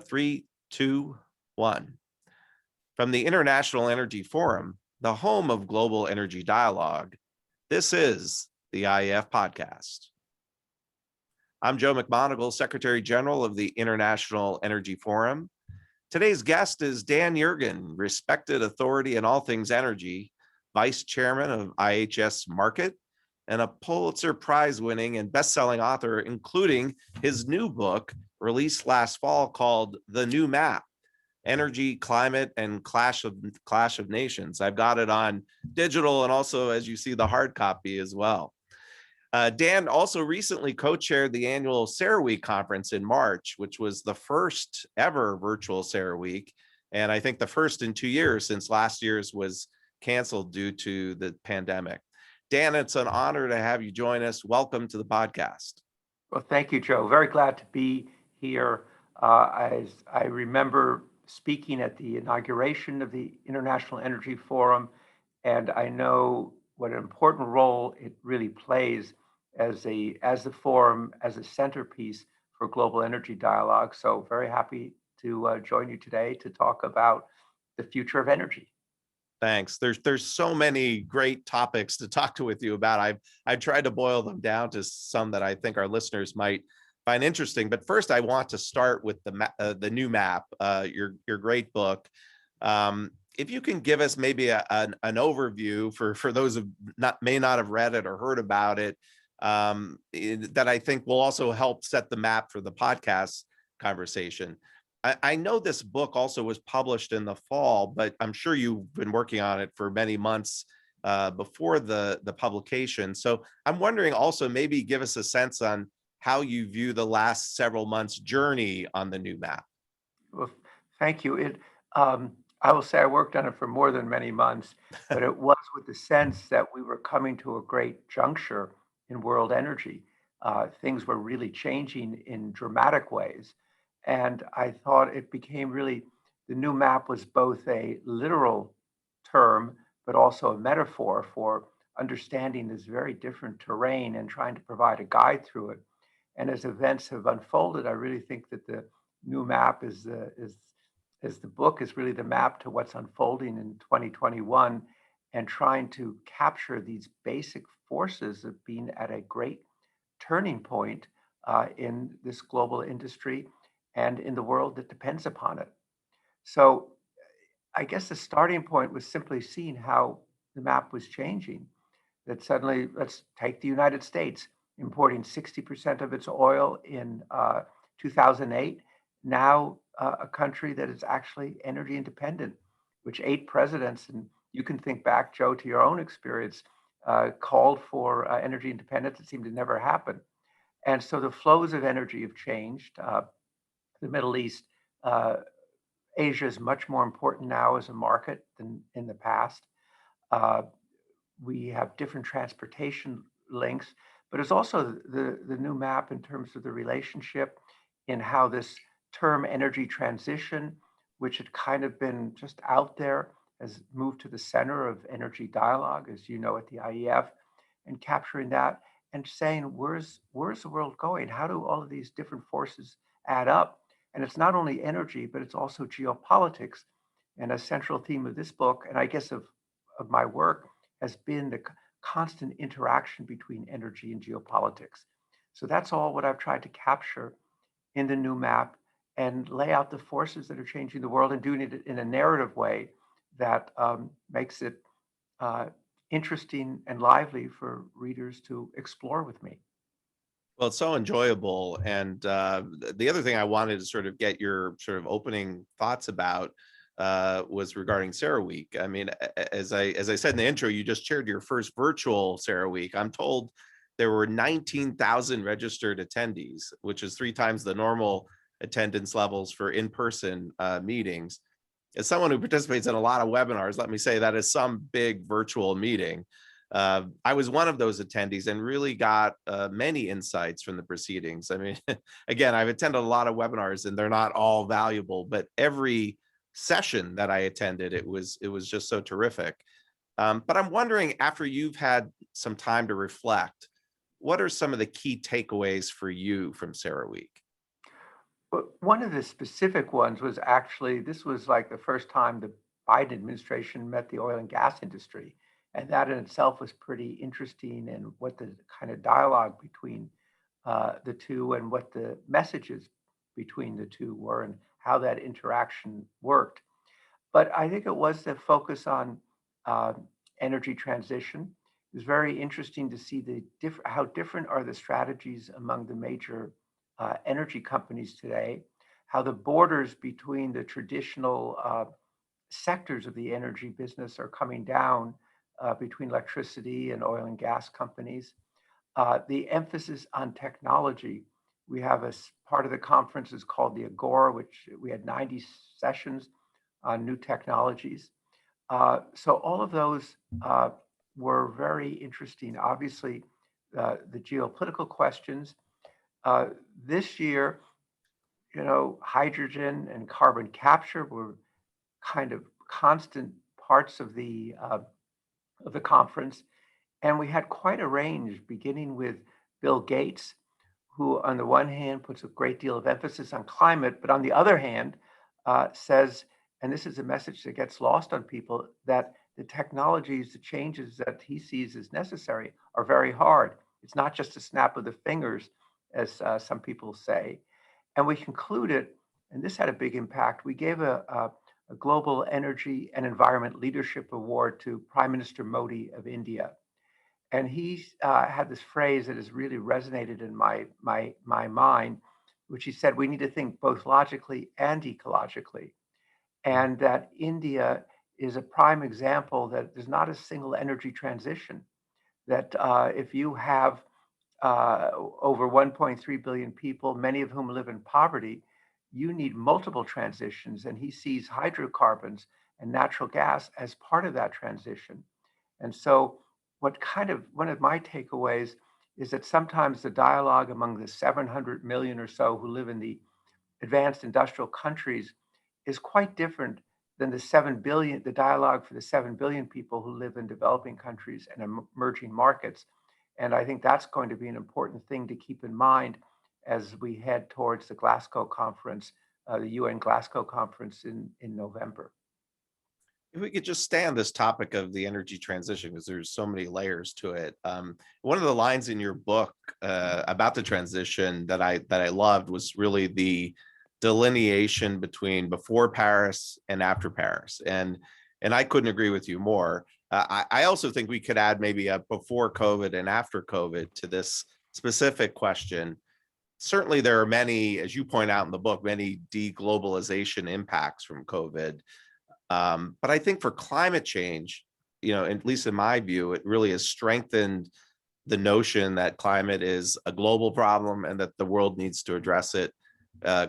Three, two, one. From the International Energy Forum, the home of global energy dialogue, this is the IEF podcast. I'm Joe McMonigle, Secretary General of the International Energy Forum. Today's guest is Dan Yergin, respected authority in all things energy, Vice Chairman of IHS Markit, and a Pulitzer Prize-winning and best-selling author, including his new book, released last fall, called The New Map: Energy, Climate, and Clash of Nations. I've got it on digital and also, as you see, the hard copy as well. Dan also recently co-chaired the annual CERAWeek conference in March, which was the first ever virtual CERAWeek, and I think the first in 2 years since last year's was canceled due to the pandemic. Dan, it's an honor to have you join us. Welcome to the podcast. Well, thank you, Joe. Very glad to be here. I remember speaking at the inauguration of the International Energy Forum, and I know what an important role it really plays as the forum, as a centerpiece for global energy dialogue. So very happy to join you today to talk about the future of energy. Thanks. There's so many great topics to talk with you about. I've tried to boil them down to some that I think our listeners might find interesting. But first, I want to start with the new map, your great book. If you can give us maybe an overview for those who may not have read it or heard about it, that I think will also help set the map for the podcast conversation. I know this book also was published in the fall, but I'm sure you've been working on it for many months before the publication. So I'm wondering also, maybe give us a sense on how you view the last several months' journey on the new map. Well, thank you. I will say I worked on it for more than many months, but it was with the sense that we were coming to a great juncture in world energy. Things were really changing in dramatic ways. And I thought it became really, the new map was both a literal term, but also a metaphor for understanding this very different terrain and trying to provide a guide through it. And as events have unfolded, I really think that the new map is the book is really the map to what's unfolding in 2021, and trying to capture these basic forces of being at a great turning point in this global industry and in the world that depends upon it. So I guess the starting point was simply seeing how the map was changing. That suddenly, let's take the United States, importing 60% of its oil in 2008, now a country that is actually energy independent, which 8 presidents, and you can think back, Joe, to your own experience, called for energy independence. It seemed to never happen. And so the flows of energy have changed. The Middle East, Asia is much more important now as a market than in the past. We have different transportation links, but it's also the new map in terms of the relationship in how this term energy transition, which had kind of been just out there, has moved to the center of energy dialogue, as you know, at the IEF, and capturing that and saying, where's the world going? How do all of these different forces add up? And it's not only energy, but it's also geopolitics. And a central theme of this book, and I guess of my work, has been the constant interaction between energy and geopolitics. So that's all what I've tried to capture in the new map, and lay out the forces that are changing the world, and doing it in a narrative way that makes it interesting and lively for readers to explore with me. Well, it's so enjoyable. And the other thing I wanted to sort of get your sort of opening thoughts about was regarding CERAWeek. I mean, as I said in the intro, you just chaired your first virtual CERAWeek. I'm told there were 19,000 registered attendees, which is 3 times the normal attendance levels for in-person meetings. As someone who participates in a lot of webinars, let me say that is some big virtual meeting. I was one of those attendees and really got many insights from the proceedings. I mean, again, I've attended a lot of webinars and they're not all valuable, but every session that I attended, it was just so terrific. But I'm wondering, after you've had some time to reflect, what are some of the key takeaways for you from CERAWeek? But one of the specific ones was actually, this was like the first time the Biden administration met the oil and gas industry. And that in itself was pretty interesting, and what the kind of dialogue between the two and what the messages between the two were and how that interaction worked. But I think it was the focus on uh, energy transition. It was very interesting to see how different are the strategies among the major energy companies today, how the borders between the traditional sectors of the energy business are coming down between electricity and oil and gas companies. The emphasis on technology. We have part of the conference is called the Agora, which we had 90 sessions on new technologies. So all of those were very interesting. Obviously, the geopolitical questions. Uh, this year, hydrogen and carbon capture were kind of constant parts of the conference, and we had quite a range, beginning with Bill Gates, who, on the one hand, puts a great deal of emphasis on climate, but on the other hand, says, and this is a message that gets lost on people, that the technologies, the changes that he sees as necessary are very hard. It's not just a snap of the fingers, as some people say. And we concluded, and this had a big impact, we gave a Global Energy and Environment Leadership Award to Prime Minister Modi of India. And he had this phrase that has really resonated in my mind, which he said, we need to think both logically and ecologically. And that India is a prime example that there's not a single energy transition, that if you have over 1.3 billion people, many of whom live in poverty, you need multiple transitions. And he sees hydrocarbons and natural gas as part of that transition. And so, one of my takeaways is that sometimes the dialogue among the 700 million or so who live in the advanced industrial countries is quite different than the dialogue for the 7 billion people who live in developing countries and emerging markets. And I think that's going to be an important thing to keep in mind as we head towards the Glasgow conference, the UN Glasgow conference in November. If we could just stay on this topic of the energy transition, because there's so many layers to it. One of the lines in your book about the transition that I loved was really the delineation between before Paris and after Paris, and I couldn't agree with you more. I also think we could add maybe a before COVID and after COVID to this specific question. Certainly, there are many, as you point out in the book, many deglobalization impacts from COVID. But I think for climate change, at least in my view, it really has strengthened the notion that climate is a global problem and that the world needs to address it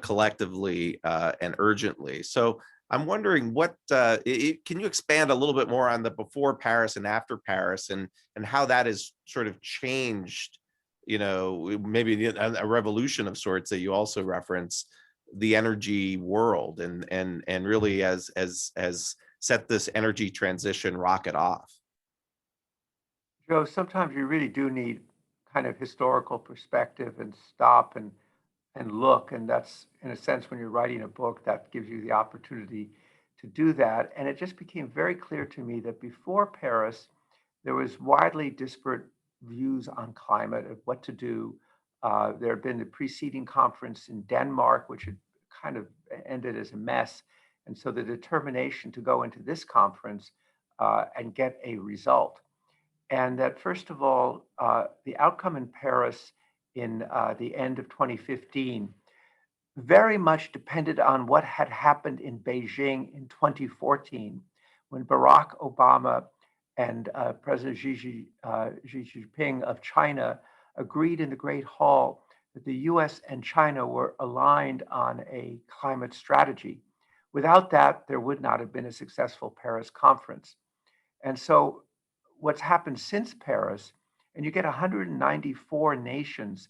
collectively and urgently. So I'm wondering can you expand a little bit more on the before Paris and after Paris, and how that has sort of changed, maybe a revolution of sorts that you also reference, the energy world, and really as set this energy transition rocket off. Joe, sometimes you really do need kind of historical perspective and stop and look. And that's, in a sense, when you're writing a book, that gives you the opportunity to do that. And it just became very clear to me that before Paris, there was widely disparate views on climate, of what to do. There had been the preceding conference in Denmark, which had kind of ended as a mess. And so the determination to go into this conference and get a result. And that, first of all, the outcome in Paris in the end of 2015 very much depended on what had happened in Beijing in 2014, when Barack Obama and President Xi Jinping of China agreed in the Great Hall that the US and China were aligned on a climate strategy. Without that, there would not have been a successful Paris conference. And so what's happened since Paris, and you get 194 nations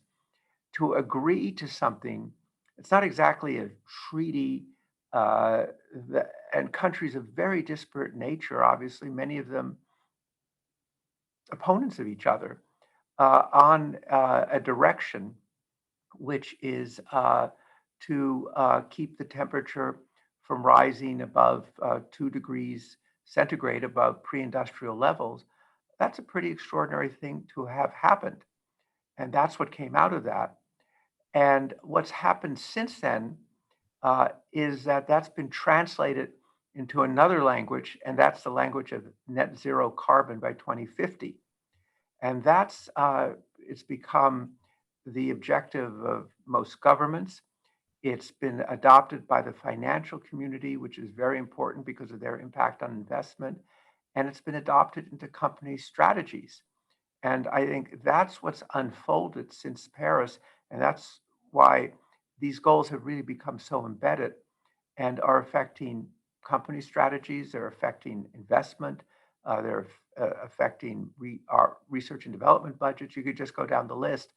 to agree to something. It's not exactly a treaty, uh, and countries of very disparate nature, obviously, many of them opponents of each other, on a direction which is to keep the temperature from rising above 2 degrees centigrade above pre-industrial levels, that's a pretty extraordinary thing to have happened. And that's what came out of that. And what's happened since then is that that's been translated into another language, and that's the language of net zero carbon by 2050. And that's it's become the objective of most governments. It's been adopted by the financial community, which is very important because of their impact on investment. And it's been adopted into company strategies. And I think that's what's unfolded since Paris. And that's why these goals have really become so embedded and are affecting company strategies, they're affecting investment, they're affecting our research and development budgets. You could just go down the list.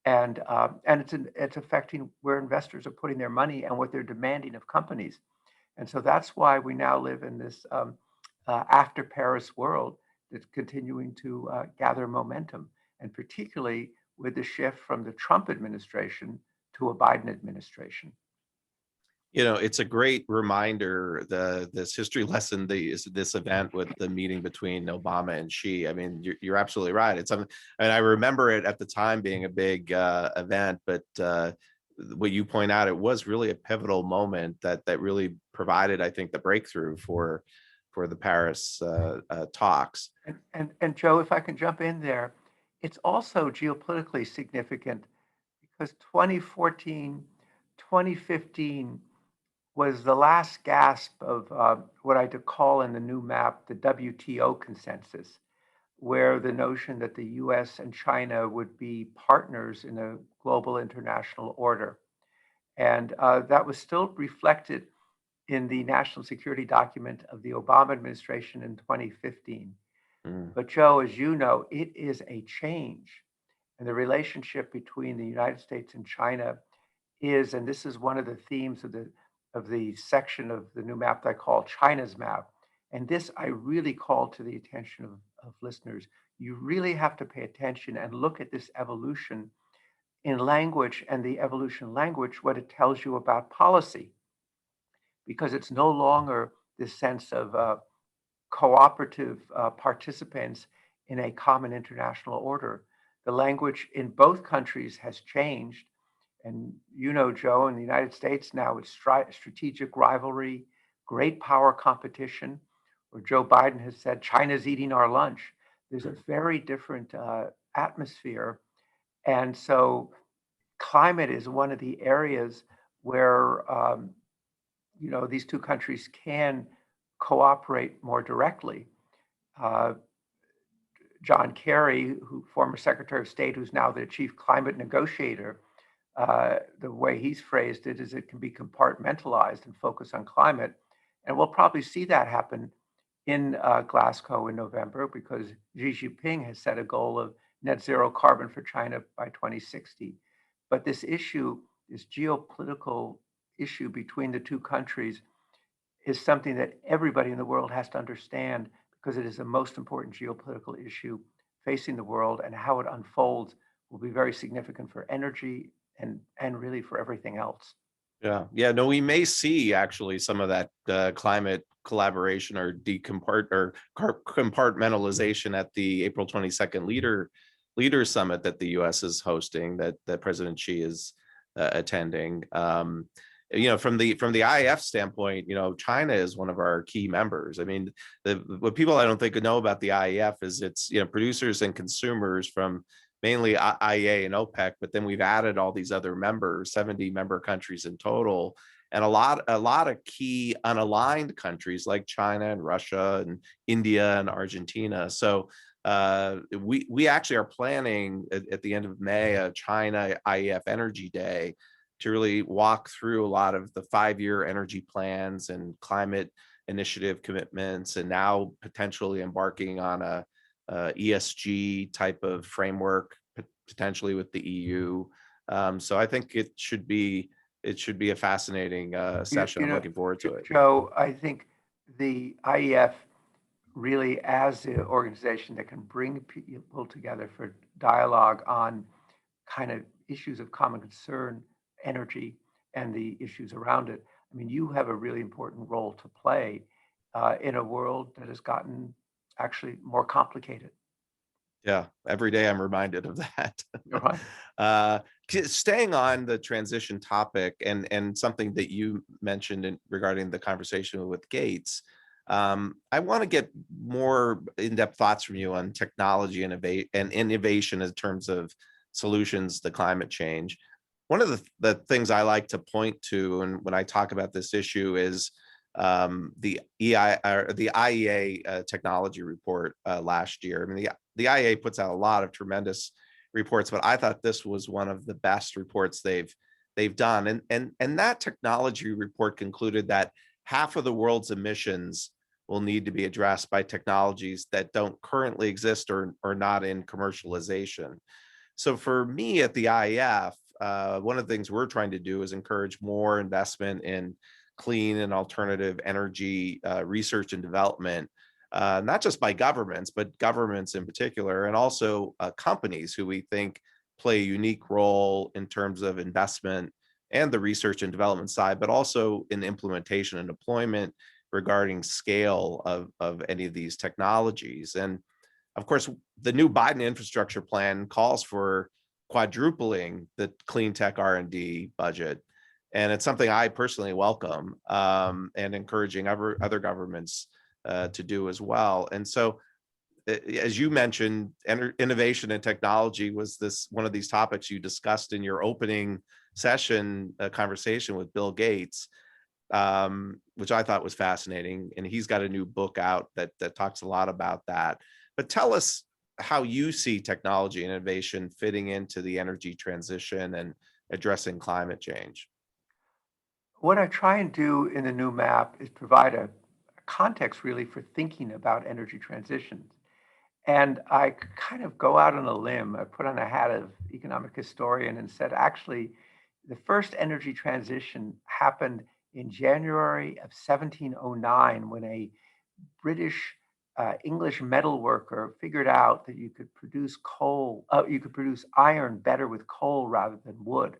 And it's affecting where investors are putting their money and what they're demanding of companies. And so that's why we now live in this after Paris world that's continuing to gather momentum, and particularly with the shift from the Trump administration to a Biden administration. It's a great reminder, this history lesson, this event with the meeting between Obama and Xi. I mean, you're absolutely right. It's something, and I remember it at the time being a big event, but what you point out, it was really a pivotal moment that really provided, I think, the breakthrough for the Paris talks. And Joe, if I can jump in there, it's also geopolitically significant because 2014, 2015 was the last gasp of what I call in the new map the WTO consensus, where the notion that the US and China would be partners in a global international order. And that was still reflected in the national security document of the Obama administration in 2015. Mm. But Joe, as you know, it is a change. And the relationship between the United States and China is, and this is one of the themes of the section of the new map that I call China's map. And this I really call to the attention of listeners. You really have to pay attention and look at this evolution in language and the evolution language, what it tells you about policy, because it's no longer this sense of cooperative participants in a common international order. The language in both countries has changed. And you know, Joe, in the United States now it's strategic rivalry, great power competition, where Joe Biden has said, China's eating our lunch. There's a very different atmosphere. And so climate is one of the areas where, these two countries can cooperate more directly. Uh, John Kerry, former Secretary of State, who's now the chief climate negotiator, the way he's phrased it is it can be compartmentalized and focus on climate. And we'll probably see that happen in Glasgow in November because Xi Jinping has set a goal of net zero carbon for China by 2060. But this issue, this geopolitical issue between the two countries, is something that everybody in the world has to understand because it is the most important geopolitical issue facing the world, and how it unfolds will be very significant for energy and really for everything else. Yeah. No, we may see actually some of that climate collaboration or compartmentalization at the April 22nd leader summit that the U.S. is hosting, that President Xi is attending. From the IEF standpoint, China is one of our key members. I mean, what people I don't think know about the IEF is it's producers and consumers from mainly IEA and OPEC, but then we've added all these other members, 70 member countries in total, and a lot of key unaligned countries like China and Russia and India and Argentina. So we actually are planning at the end of May a China IEF Energy Day to really walk through a lot of the 5-year energy plans and climate initiative commitments, and now potentially embarking on a ESG type of framework, potentially with the EU. So I think it should be a fascinating session. I'm looking forward to it. Joe, I think the IEF really, as the organization that can bring people together for dialogue on kind of issues of common concern, energy, and the issues around it. I mean, you have a really important role to play in a world that has gotten actually more complicated. Yeah, every day I'm reminded of that. You're right. uh, Staying on the transition topic, and something that you mentioned regarding the conversation with Gates, I want to get more in-depth thoughts from you on technology and innovation in terms of solutions to climate change. One of the things I like to point to, and when I talk about this issue, is the IEA technology report last year. I mean, the IEA puts out a lot of tremendous reports, but I thought this was one of the best reports they've done. And that technology report concluded that half of the world's emissions will need to be addressed by technologies that don't currently exist or not in commercialization. So for me at the IEF, one of the things we're trying to do is encourage more investment in clean and alternative energy research and development, not just by governments, but governments in particular, and also companies who we think play a unique role in terms of investment and the research and development side, but also in implementation and deployment regarding scale of any of these technologies. And of course, the new Biden infrastructure plan calls for quadrupling the clean tech R&D budget, and it's something I personally welcome, and encouraging other governments to do as well. And so, as you mentioned, innovation and technology was one of these topics you discussed in your opening session conversation with Bill Gates, which I thought was fascinating. And he's got a new book out that talks a lot about that. But tell us how you see technology and innovation fitting into the energy transition and addressing climate change. What I try and do in the new map is provide a context really for thinking about energy transitions. And I kind of go out on a limb. I put on a hat of economic historian and said, actually, the first energy transition happened in January of 1709 when a British English metal worker figured out that you could produce you could produce iron better with coal rather than wood.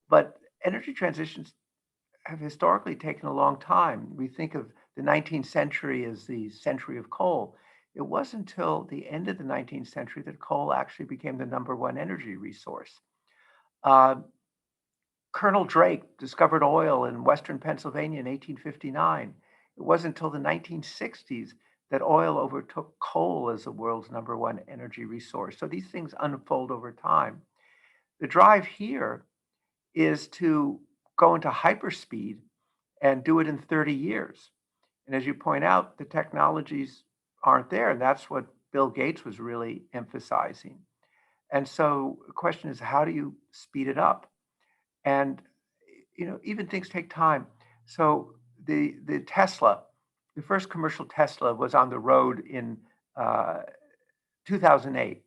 But energy transitions have historically taken a long time. We think of the 19th century as the century of coal. It wasn't until the end of the 19th century that coal actually became the number one energy resource. Uh, Colonel Drake discovered oil in Western Pennsylvania in 1859. It wasn't until the 1960s that oil overtook coal as the world's number one energy resource. So these things unfold over time. The drive here is to go into hyperspeed and do it in 30 years. And as you point out, the technologies aren't there. And that's what Bill Gates was really emphasizing. And so the question is, how do you speed it up? And even things take time. So the Tesla, the first commercial Tesla was on the road in uh, 2008.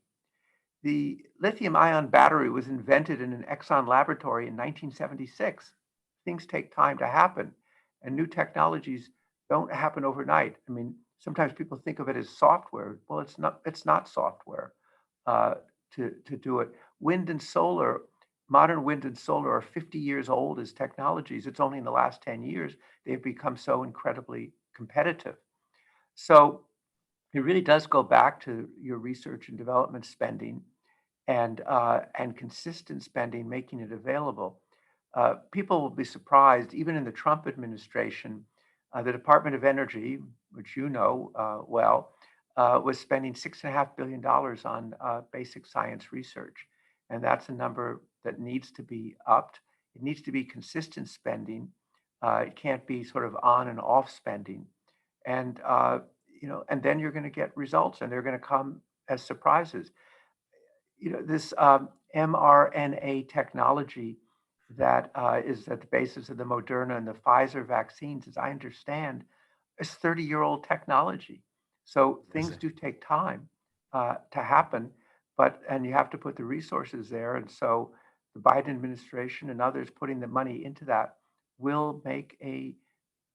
The lithium ion battery was invented in an Exxon laboratory in 1976. Things take time to happen, and new technologies don't happen overnight. I mean, sometimes people think of it as software. Well, it's not software uh, to do it. Wind and solar, modern wind and solar are 50 years old as technologies. It's only in the last 10 years they've become so incredibly competitive. So it really does go back to your research and development spending and consistent spending, making it available. People will be surprised, even in the Trump administration, the Department of Energy, which you know well, was spending $6.5 billion on basic science research. And that's a number that needs to be upped. It needs to be consistent spending. It can't be sort of on and off spending. And, and then you're going to get results and they're going to come as surprises. This mRNA technology that is at the basis of the Moderna and the Pfizer vaccines, as I understand, is 30-year-old technology. So Is things it? do take time to happen, and you have to put the resources there. And so the Biden administration and others putting the money into that will make a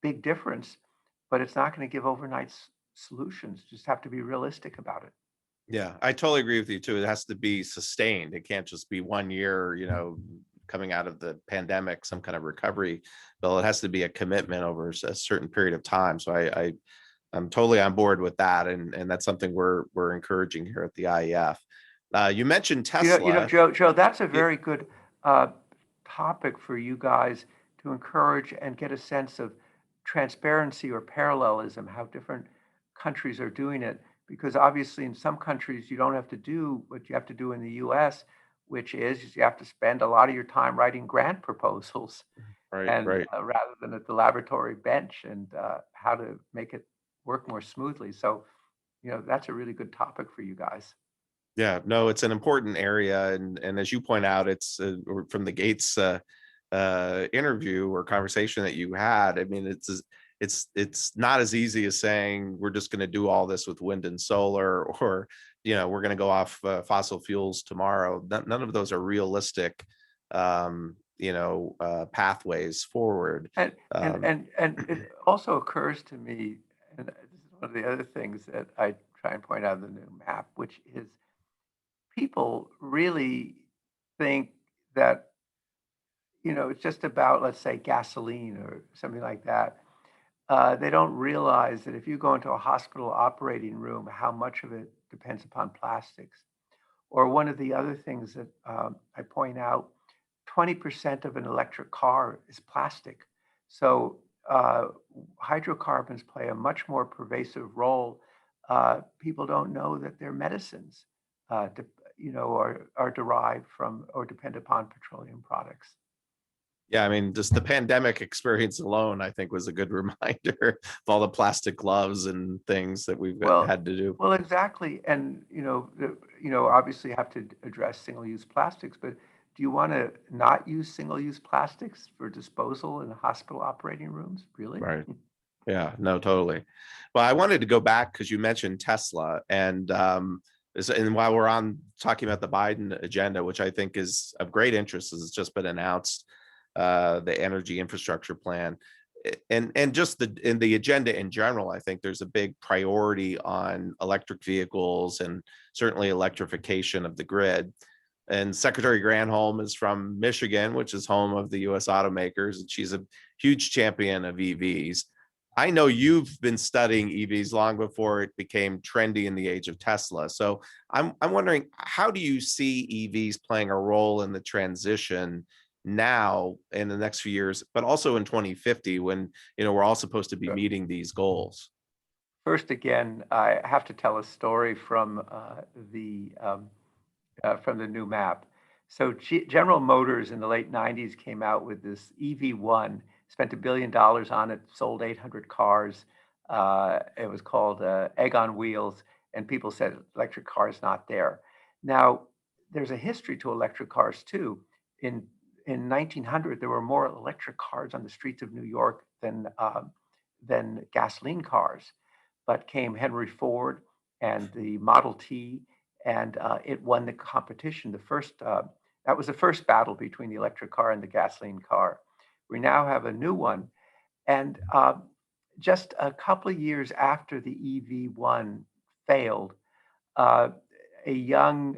big difference, but it's not going to give overnight solutions. Just have to be realistic about it. Yeah, I totally agree with you too. It has to be sustained. It can't just be 1 year, coming out of the pandemic, some kind of recovery bill. It has to be a commitment over a certain period of time. So I'm totally on board with that, and that's something we're encouraging here at the IEF. You mentioned Tesla. Joe, that's a It- very good uh, topic for you guys to encourage and get a sense of transparency or parallelism, how different countries are doing it. Because obviously, in some countries, you don't have to do what you have to do in the US, which is you have to spend a lot of your time writing grant proposals right, and right. rather than at the laboratory bench and how to make it work more smoothly. So, that's a really good topic for you guys. Yeah, no, it's an important area, and as you point out, it's from the Gates interview or conversation that you had. I mean, it's not as easy as saying we're just going to do all this with wind and solar, or we're going to go off fossil fuels tomorrow. None of those are realistic, pathways forward. And Um, it also occurs to me, and this is one of the other things that I try and point out in the new map, which is people really think that, it's just about, let's say, gasoline or something like that. They don't realize that if you go into a hospital operating room, how much of it depends upon plastics. Or one of the other things that I point out, 20% of an electric car is plastic. So uh, hydrocarbons play a much more pervasive role. People don't know that their medicines, are derived from or depend upon petroleum products. yeah, I mean, just the pandemic experience alone, I think, was a good reminder of all the plastic gloves and things that we've Well, had to do. well, exactly. And, obviously you have to address single-use plastics, but do you want to not use single-use plastics for disposal in hospital operating rooms? Really? Right. Yeah, no, totally. Well, I wanted to go back because you mentioned Tesla, and while we're on talking about the Biden agenda, which I think is of great interest, as it's just been announced, the energy infrastructure plan, and just in the agenda in general, I think there's a big priority on electric vehicles and certainly electrification of the grid. And Secretary Granholm is from Michigan, which is home of the U.S. automakers, and she's a huge champion of EVs. I know you've been studying EVs long before it became trendy in the age of Tesla. So I'm wondering, how do you see EVs playing a role in the transition now in the next few years, but also in 2050 when we're all supposed to be Sure. meeting these goals? First, again, I have to tell a story from the new map. So General Motors in the late 90s came out with this EV1, spent $1 billion on it, sold 800 cars. It was called Egg on Wheels, and people said electric cars not there. Now, there's a history to electric cars too. In 1900, there were more electric cars on the streets of New York than gasoline cars. But came Henry Ford and the Model T, and it won the competition. That was the first battle between the electric car and the gasoline car. We now have a new one, and just a couple of years after the EV1 failed, uh, a young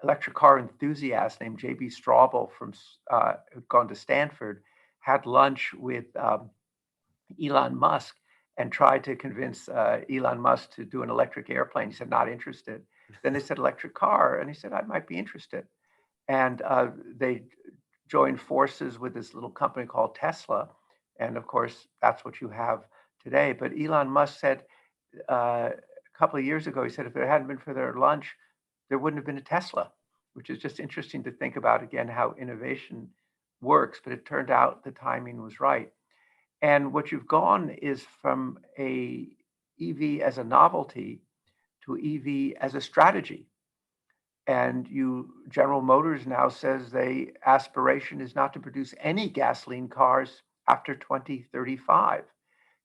electric car enthusiast named J.B. Straubel who'd gone to Stanford, had lunch with Elon Musk and tried to convince Elon Musk to do an electric airplane. He said, not interested. Then they said electric car, and he said, I might be interested. And they joined forces with this little company called Tesla. And of course, that's what you have today. But Elon Musk said a couple of years ago, he said, if it hadn't been for their lunch, there wouldn't have been a Tesla, which is just interesting to think about again, how innovation works. But it turned out the timing was right. And what you've gone is from a EV as a novelty to EV as a strategy. And General Motors now says they aspiration is not to produce any gasoline cars after 2035.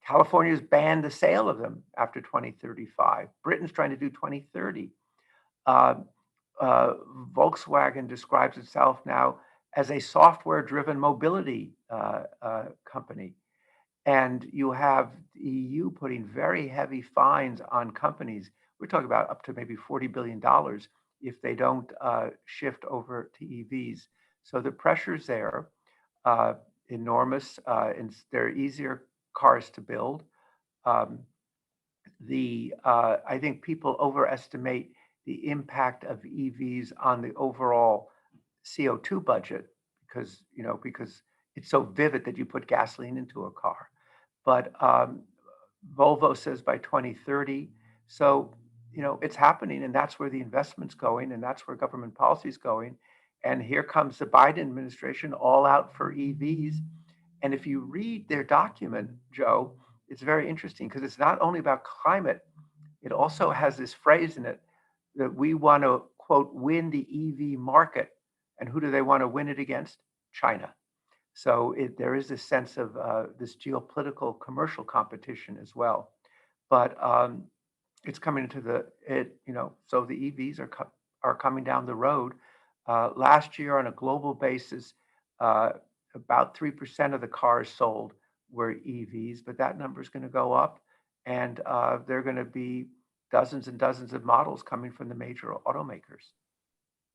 California's banned the sale of them after 2035. Britain's trying to do 2030. Uh, uh, Volkswagen describes itself now as a software-driven mobility company. And you have the EU putting very heavy fines on companies. We're talking about up to maybe $40 billion if they don't shift over to EVs. So the pressure's there, uh, enormous, and they're easier cars to build. Um, I think people overestimate the impact of EVs on the overall CO2 budget because it's so vivid that you put gasoline into a car. But Volvo says by 2030. So, it's happening, and that's where the investment's going, and that's where government policy is going. And here comes the Biden administration all out for EVs. And if you read their document, Joe, it's very interesting because it's not only about climate, it also has this phrase in it that we want to, quote, win the EV market. And who do they want to win it against? China. So there is this sense of this geopolitical commercial competition as well. But it's coming into so the EVs are coming down the road. Last year, on a global basis, uh, about 3% of the cars sold were EVs, but that number is going to go up, and there are going to be dozens and dozens of models coming from the major automakers.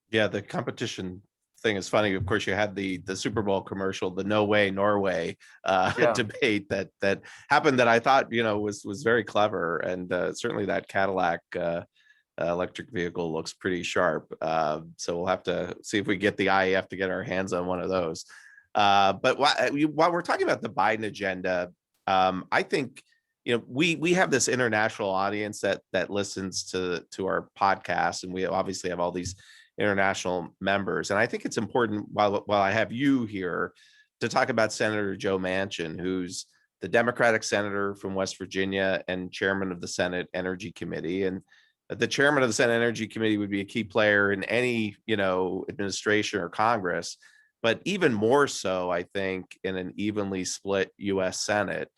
Yeah, the competition thing is funny. Of course, you had the Super Bowl commercial, the "No Way Norway" Yeah. debate that happened that I thought was very clever, and certainly that Cadillac electric vehicle looks pretty sharp. So we'll have to see if we get the IEF to get our hands on one of those. But while we're talking about the Biden agenda, I think we have this international audience that listens to our podcast, and we obviously have all these international members. And I think it's important while I have you here to talk about Senator Joe Manchin, who's the Democratic senator from West Virginia and chairman of the Senate Energy Committee. And the chairman of the Senate Energy Committee would be a key player in any, administration or Congress, but even more so, I think, in an evenly split U.S. Senate.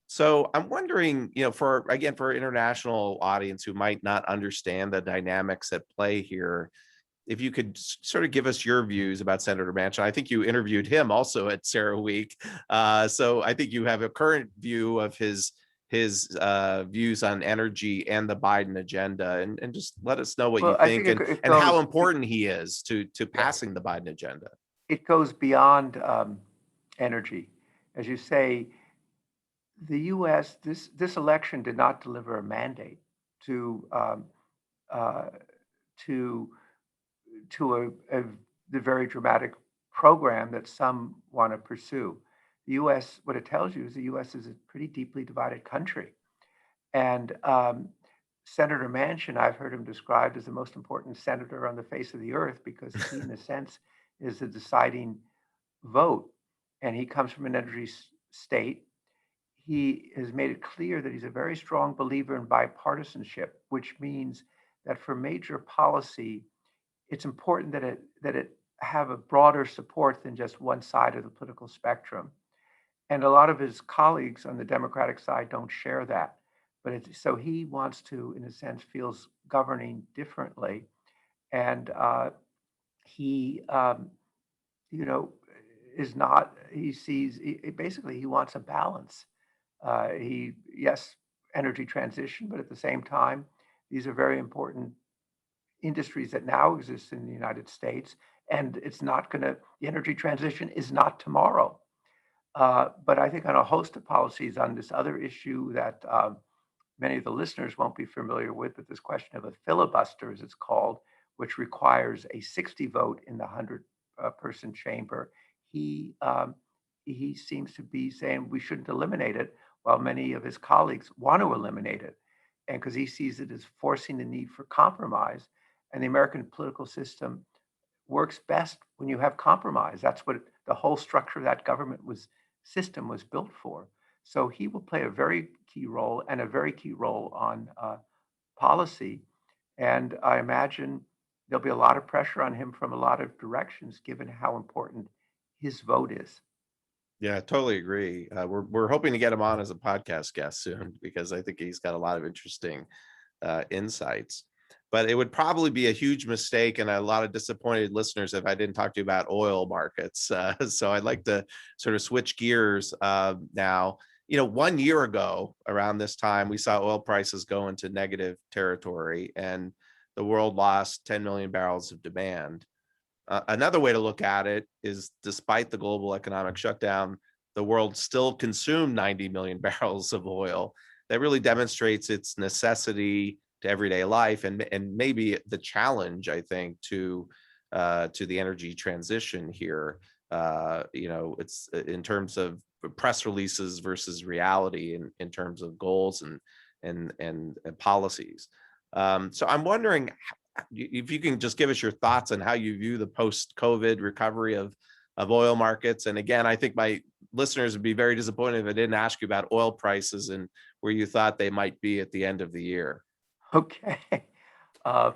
So I'm wondering, for our international audience who might not understand the dynamics at play here, if you could sort of give us your views about Senator Manchin. I think you interviewed him also at CERAWeek. So I think you have a current view of his views on energy and the Biden agenda, and just let us know what you Well, I think think it and how goes, important he is to yeah, passing the Biden agenda. it goes beyond energy. As you say, the U.S. this election did not deliver a mandate to uh, to the very dramatic program that some want to pursue. The U.S. What it tells you is the U.S. is a pretty deeply divided country, and Senator Manchin, I've heard him described as the most important senator on the face of the earth because he, in a sense, is the deciding vote, and he comes from an energy state. He has made it clear that he's a very strong believer in bipartisanship, which means that for major policy, it's important that it have a broader support than just one side of the political spectrum. And a lot of his colleagues on the Democratic side don't share that. So he wants to, in a sense, feels governing differently. And he, you know, is not, he sees, basically, he wants a balance. Yes, energy transition, but at the same time, these are very important industries that now exist in the United States. And the energy transition is not tomorrow. But I think on a host of policies on this other issue that many of the listeners won't be familiar with, but this question of a filibuster, as it's called, which requires a 60 vote in the 100 person chamber, he seems to be saying we shouldn't eliminate it, while many of his colleagues want to eliminate it. And because he sees it as forcing the need for compromise. And the American political system works best when you have compromise. That's what the whole structure of that system was built for. So he will play a very key role and a very key role on policy. And I imagine there'll be a lot of pressure on him from a lot of directions, given how important his vote is. Yeah, I totally agree. We're hoping to get him on as a podcast guest soon because I think he's got a lot of interesting insights. But it would probably be a huge mistake and a lot of disappointed listeners if I didn't talk to you about oil markets. So I'd like to sort of switch gears now. 1 year ago, around this time, we saw oil prices go into negative territory and the world lost 10 million barrels of demand. Another way to look at it is, despite the global economic shutdown, the world still consumed 90 million barrels of oil. That really demonstrates its necessity to everyday life, and maybe the challenge, I think, to the energy transition here. It's in terms of press releases versus reality, in terms of goals and policies. So I'm wondering if you can just give us your thoughts on how you view the post-COVID recovery of oil markets. And again, I think my listeners would be very disappointed if I didn't ask you about oil prices and where you thought they might be at the end of the year. Okay. Uh,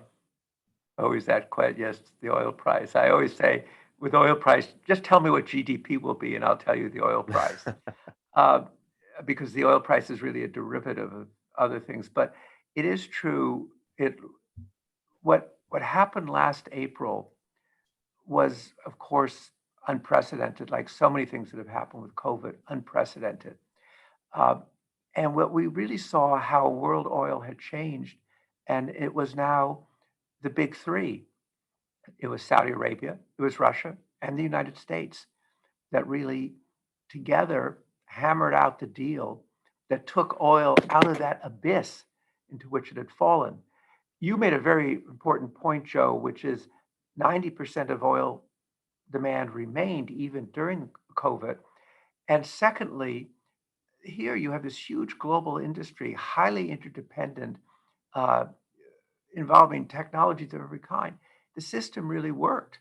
Always that question, yes, the oil price. I always say, with oil price, just tell me what GDP will be, and I'll tell you the oil price. Uh, because the oil price is really a derivative of other things. But it is true. What happened last April was, of course, unprecedented, like so many things that have happened with COVID, unprecedented. Uh, and what we really saw how world oil had changed, and it was now the big three. It was Saudi Arabia, it was Russia, and the United States that really together hammered out the deal that took oil out of that abyss into which it had fallen. You made a very important point, Joe, which is 90% of oil demand remained even during COVID. And secondly, here you have this huge global industry, highly interdependent, uh, involving technologies of every kind. The system really worked.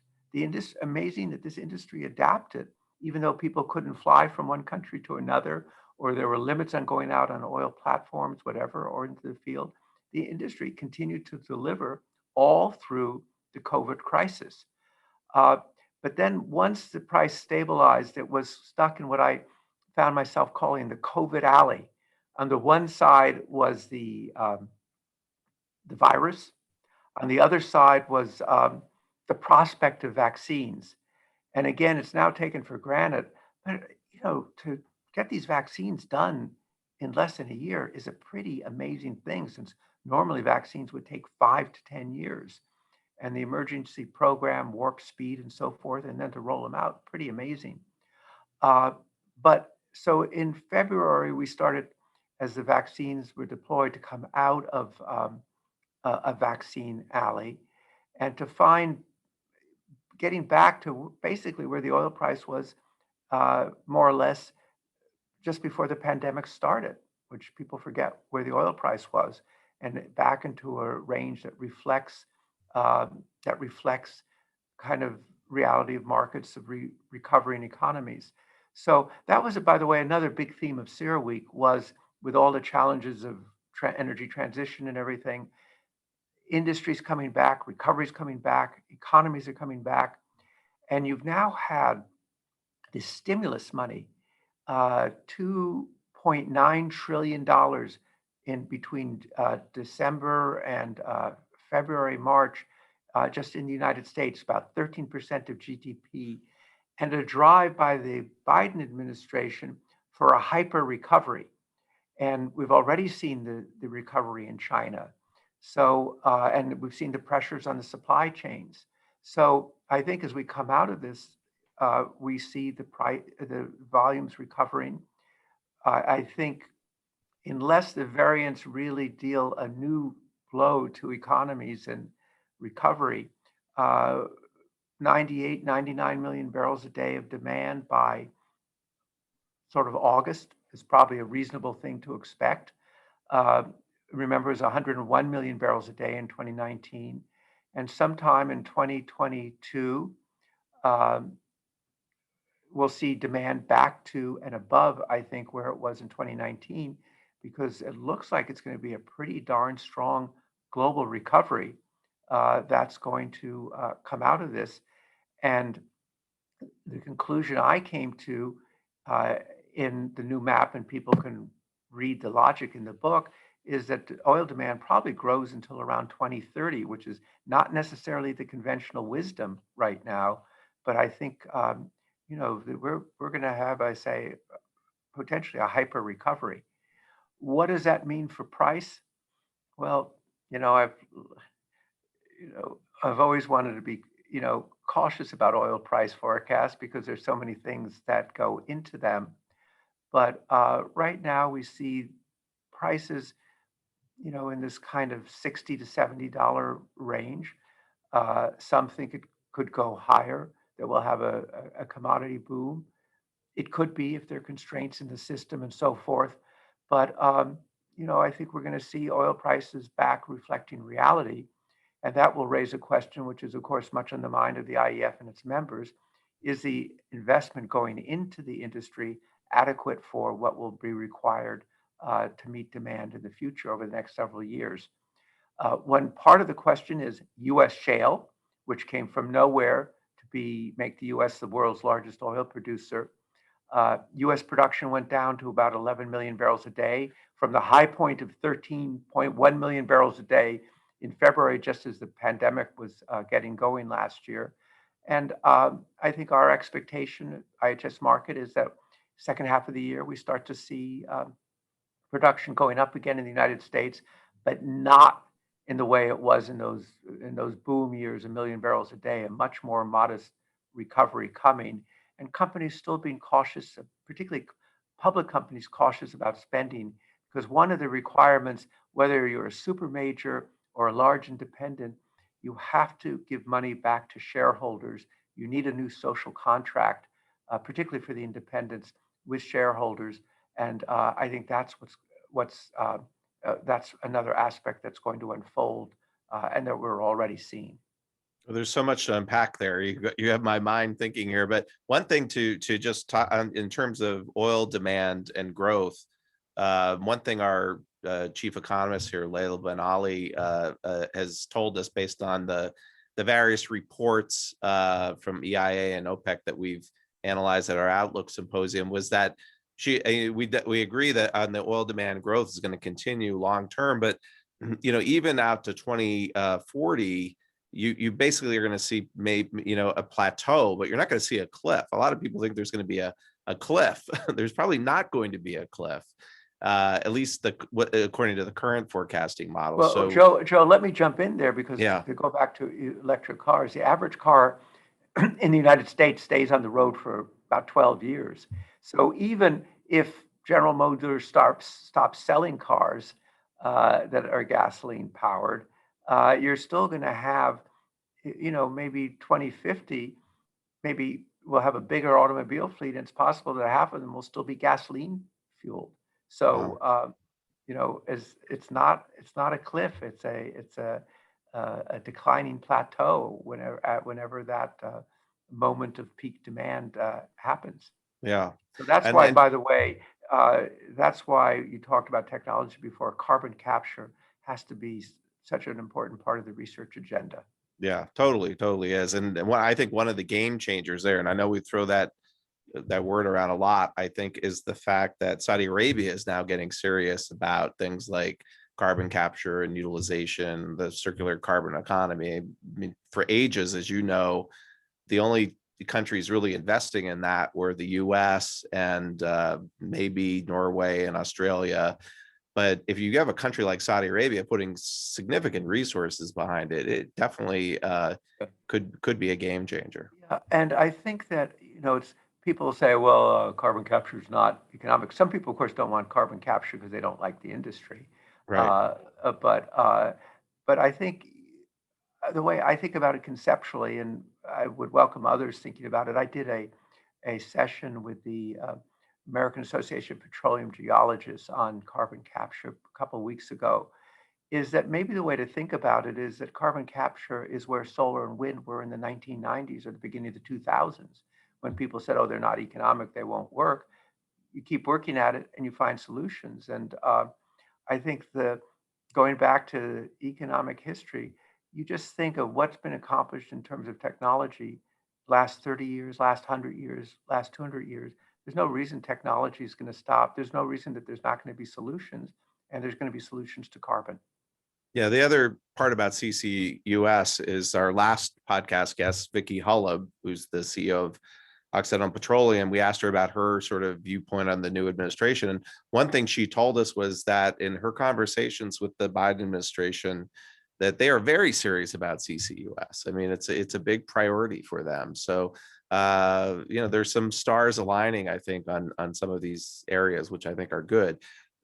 Amazing that this industry adapted, even though people couldn't fly from one country to another, or there were limits on going out on oil platforms, whatever, or into the field. The industry continued to deliver all through the COVID crisis. Uh, but then once the price stabilized, it was stuck in what I found myself calling the COVID alley. On the one side was the virus. On the other side was the prospect of vaccines. And again, it's now taken for granted, but to get these vaccines done in less than a year is a pretty amazing thing, since normally vaccines would take 5 to 10 years. And the emergency program, warp speed, and so forth, and then to roll them out, pretty amazing. But so in February, we started, as the vaccines were deployed, to come out of a vaccine alley, and to find getting back to basically where the oil price was, more or less just before the pandemic started, which people forget where the oil price was, and back into a range that reflects kind of reality of markets, of recovering economies. So that was, by the way, another big theme of CERAWeek, was, with all the challenges of energy transition and everything, industries coming back, recoveries coming back, economies are coming back, and you've now had this stimulus money, $2.9 trillion in between December and February, March, just in the United States, about 13% of GDP, and a drive by the Biden administration for a hyper recovery. And we've already seen the recovery in China. So, and we've seen the pressures on the supply chains. So I think as we come out of this, we see the volumes recovering. I think unless the variants really deal a new blow to economies and recovery, 98, 99 million barrels a day of demand by sort of August is probably a reasonable thing to expect. Uh, Remember, it was 101 million barrels a day in 2019. And sometime in 2022, um, we'll see demand back to and above, I think, where it was in 2019, because it looks like it's going to be a pretty darn strong global recovery that's going to come out of this. And the conclusion I came to uh, in the new map, and people can read the logic in the book, is that the oil demand probably grows until around 2030, which is not necessarily the conventional wisdom right now. But I think that we're going to have, I say, potentially a hyper recovery. What does that mean for price? Well, I've always wanted to be, cautious about oil price forecasts because there's so many things that go into them. But right now we see prices, in this kind of $60 to $70 range. Some think it could go higher, that we'll have a commodity boom. It could be if there are constraints in the system and so forth. But, I think we're going to see oil prices back reflecting reality. And that will raise a question, which is, of course, much on the mind of the IEF and its members. Is the investment going into the industry adequate for what will be required to meet demand in the future over the next several years? One part of the question is U.S. shale, which came from nowhere to make the U.S. the world's largest oil producer. U.S. production went down to about 11 million barrels a day from the high point of 13.1 million barrels a day in February, just as the pandemic was getting going last year. And I think our expectation at IHS Markit is that second half of the year, we start to see production going up again in the United States, but not in the way it was in those boom years, 1 million barrels a day, a much more modest recovery coming. And companies still being cautious, particularly public companies cautious about spending, because one of the requirements, whether you're a super major or a large independent, you have to give money back to shareholders. You need a new social contract, particularly for the independents with shareholders. And I think that's that's another aspect that's going to unfold and that we're already seeing. Well, there's so much to unpack there. You have my mind thinking here, but one thing to just talk in terms of oil demand and growth. One thing our chief economist here, Laila Ben Ali, has told us based on the various reports from EIA and OPEC that we've analyzed at our Outlook Symposium was that we agree that on the oil demand growth is going to continue long term, but even out to 2040. You basically are going to see maybe a plateau, but you're not going to see a cliff. A lot of people think there's going to be a cliff. There's probably not going to be a cliff, at least according to the current forecasting model. Well, so, Joe, let me jump in there because yeah, to go back to electric cars, the average car in the United States stays on the road for about 12 years. So even if General Motors stops selling cars that are gasoline powered, you're still going to have, maybe 2050, maybe we'll have a bigger automobile fleet, and it's possible that half of them will still be gasoline fueled. So, wow. it's not a cliff. It's a declining plateau whenever that moment of peak demand happens. Yeah. So that's And why, and by the way, that's why you talked about technology before. Carbon capture has to be such an important part of the research agenda. yeah, totally is. And I think one of the game changers there, and I know we throw that word around a lot, I think, is the fact that Saudi Arabia is now getting serious about things like carbon capture and utilization, the circular carbon economy. I mean, for ages, as you know, the only countries really investing in that were the US and maybe Norway and Australia. But if you have a country like Saudi Arabia putting significant resources behind it, it definitely could be a game changer. Yeah, and I think that, it's people say, well, carbon capture is not economic. Some people, of course, don't want carbon capture because they don't like the industry. Right. Uh, but I think the way I think about it conceptually, and I would welcome others thinking about it. I did a session with the American Association of Petroleum Geologists on carbon capture a couple of weeks ago. Is that maybe the way to think about it is that carbon capture is where solar and wind were in the 1990s or the beginning of the 2000s, when people said, oh, they're not economic, they won't work. You keep working at it and you find solutions. And I think going back to economic history, you just think of what's been accomplished in terms of technology last 30 years, last 100 years, last 200 years. There's no reason technology is going to stop. There's no reason that there's not going to be solutions, and there's going to be solutions to carbon. Yeah, the other part about CCUS is our last podcast guest, Vicky Hullab, who's the CEO of Occidental Petroleum. We asked her about her sort of viewpoint on the new administration. And one thing she told us was that in her conversations with the Biden administration, that they are very serious about CCUS. I mean, it's a big priority for them. So, there's some stars aligning, I think, on some of these areas, which I think are good.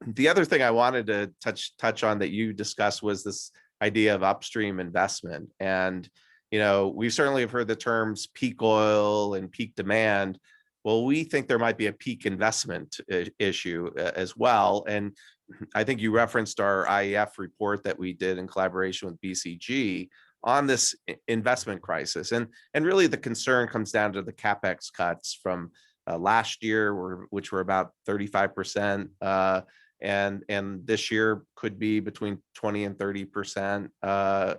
The other thing I wanted to touch on that you discussed was this idea of upstream investment. And, we certainly have heard the terms peak oil and peak demand. Well, we think there might be a peak investment issue as well. And I think you referenced our IEF report that we did in collaboration with BCG on this investment crisis. And really the concern comes down to the CapEx cuts from last year, which were about 35%. And this year could be between 20 and 30%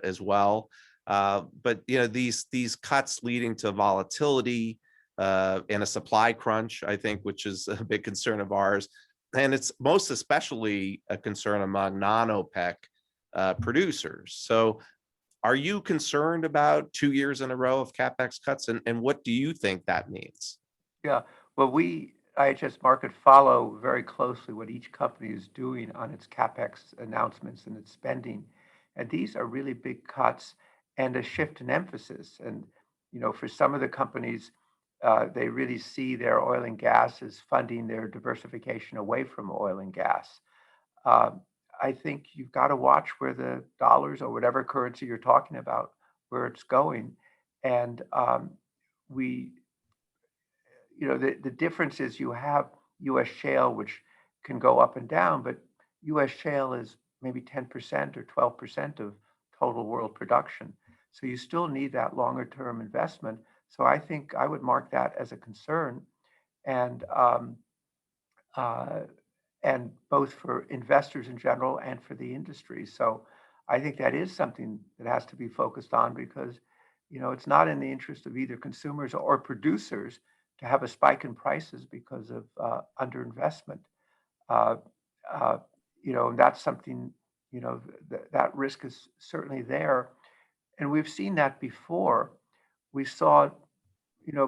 as well. But these cuts leading to volatility and a supply crunch, I think, which is a big concern of ours. And it's most especially a concern among non-OPEC producers. So are you concerned about 2 years in a row of CapEx cuts? And what do you think that means? Yeah, well, we, IHS Markit, follow very closely what each company is doing on its CapEx announcements and its spending. And these are really big cuts and a shift in emphasis. And, for some of the companies, they really see their oil and gas as funding their diversification away from oil and gas. I think you've got to watch where the dollars or whatever currency you're talking about, where it's going. And we, the difference is you have U.S. shale, which can go up and down, but U.S. shale is maybe 10% or 12% of total world production. So you still need that longer term investment. So I think I would mark that as a concern, and both for investors in general and for the industry. So I think that is something that has to be focused on, because it's not in the interest of either consumers or producers to have a spike in prices because of underinvestment. And that's something, that risk is certainly there. And we've seen that before. We saw,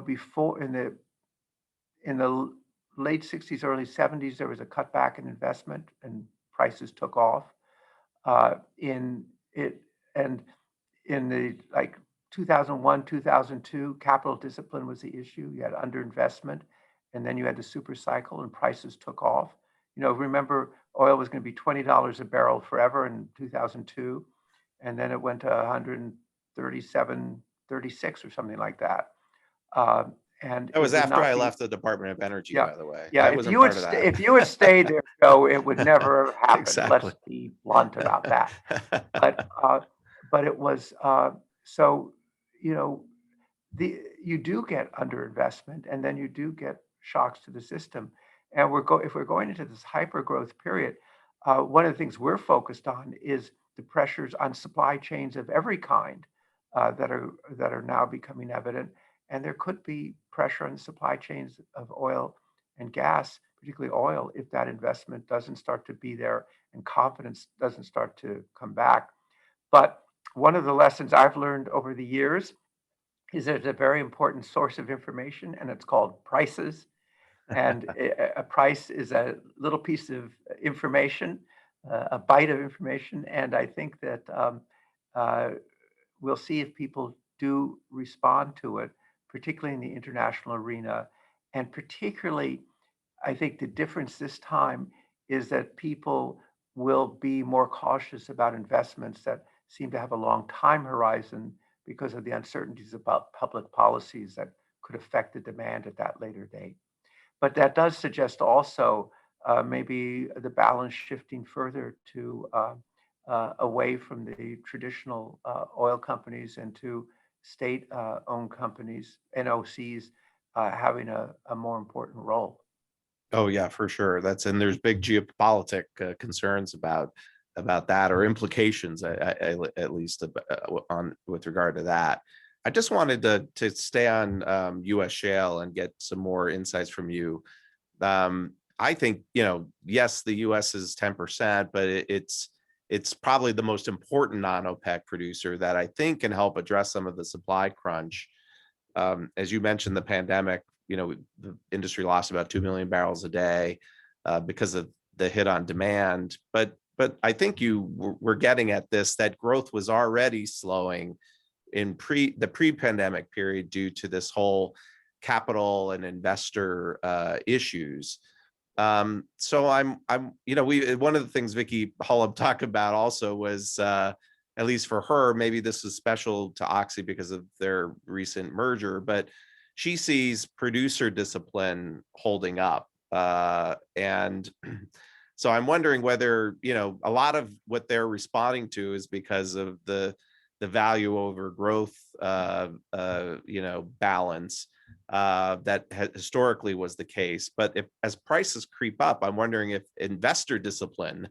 before in the late 60s, early 70s, there was a cutback in investment and prices took off. In the 2001, 2002, capital discipline was the issue. You had underinvestment, and then you had the super cycle and prices took off. Remember, oil was going to be $20 a barrel forever in 2002, and then it went to 137, 36 or something like that. And That was it would after not I be, left the Department of Energy, yeah, by the way. yeah. I If wasn't you would, part of that. if you had stayed there, Joe, it would never have happened. Exactly. Let's be blunt about that. But it was so. You do get underinvestment, and then you do get shocks to the system. And if we're going into this hyper growth period, one of the things we're focused on is the pressures on supply chains of every kind that are now becoming evident. And there could be pressure on the supply chains of oil and gas, particularly oil, if that investment doesn't start to be there and confidence doesn't start to come back. But one of the lessons I've learned over the years is there's a very important source of information, and it's called prices. And a price is a little piece of information, a bite of information. And I think that we'll see if people do respond to it, particularly in the international arena. And particularly, I think the difference this time is that people will be more cautious about investments that seem to have a long time horizon because of the uncertainties about public policies that could affect the demand at that later date. But that does suggest also maybe the balance shifting further to away from the traditional oil companies and to state-owned companies, NOCs, having a more important role. Oh yeah, for sure. And there's big geopolitic concerns about that, or implications, at least on with regard to that. I just wanted to stay on U.S. shale and get some more insights from you. I think, yes, the U.S. is 10%, but it's probably the most important non-OPEC producer that I think can help address some of the supply crunch. As you mentioned, the pandemic, the industry lost about 2 million barrels a day because of the hit on demand. But But I think you were getting at this, that growth was already slowing in the pre-pandemic period due to this whole capital and investor issues. So one of the things Vicky Hullum talked about also was, at least for her, maybe this is special to Oxy because of their recent merger, but she sees producer discipline holding up. And so I'm wondering whether, a lot of what they're responding to is because of the value over growth, balance that historically was the case. But as prices creep up, I'm wondering if investor discipline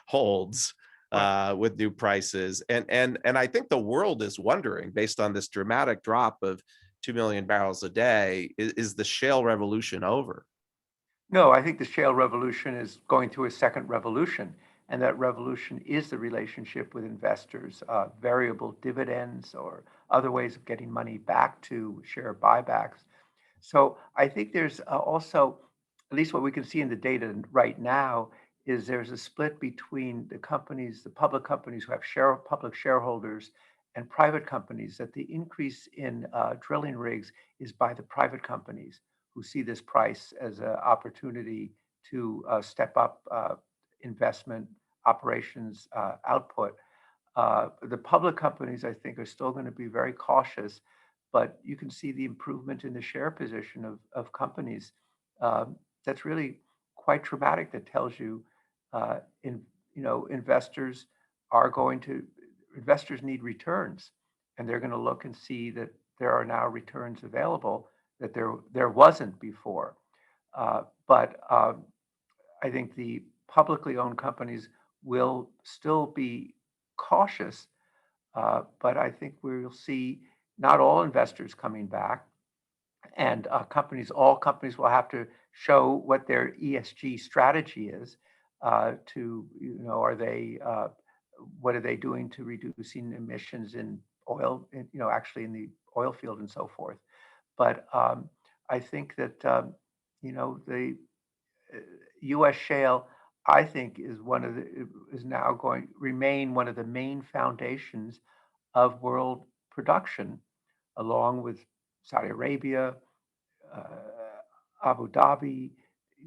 holds with new prices. And I think the world is wondering, based on this dramatic drop of 2 million barrels a day, is the shale revolution over? No, I think the shale revolution is going through a second revolution, and that revolution is the relationship with investors, variable dividends or other ways of getting money back to share buybacks. So I think there's also, at least what we can see in the data right now, is there's a split between the companies, the public companies who have public shareholders, and private companies, that the increase in drilling rigs is by the private companies who see this price as an opportunity to step up investment, operations, output. The public companies, I think, are still going to be very cautious, but you can see the improvement in the share position of companies. That's really quite dramatic. That tells you, investors investors need returns, and they're going to look and see that there are now returns available that there wasn't before. But I think the publicly owned companies will still be cautious, but I think we'll see not all investors coming back, and all companies will have to show what their ESG strategy is. What are they doing to reducing emissions in oil, actually in the oil field and so forth. But I think that the U.S. shale, I think, is now going to remain one of the main foundations of world production, along with Saudi Arabia, uh, Abu Dhabi,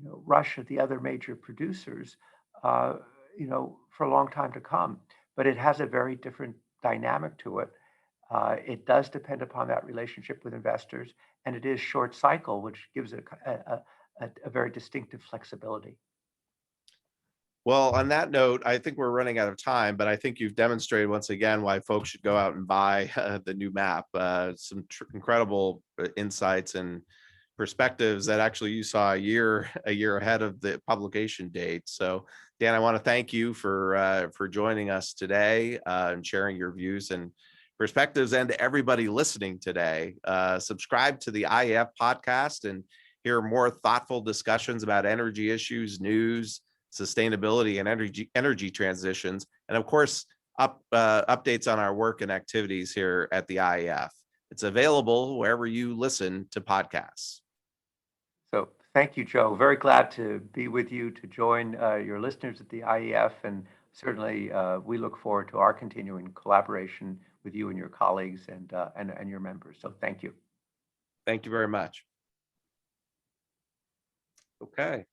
Russia, the other major producers, for a long time to come. But it has a very different dynamic to it. It does depend upon that relationship with investors, and it is short cycle, which gives it a very distinctive flexibility. Well, on that note, I think we're running out of time, but I think you've demonstrated once again why folks should go out and buy the new map. Some incredible insights and perspectives that actually you saw a year ahead of the publication date. So, Dan, I want to thank you for joining us today and sharing your views and perspectives, and to everybody listening today. Subscribe to the IEF podcast and hear more thoughtful discussions about energy issues, news, sustainability, and energy transitions, and of course, updates on our work and activities here at the IEF. It's available wherever you listen to podcasts. So thank you, Joe. Very glad to be with you, to join your listeners at the IEF, and certainly we look forward to our continuing collaboration with you and your colleagues and your members. So thank you. Thank you very much. Okay.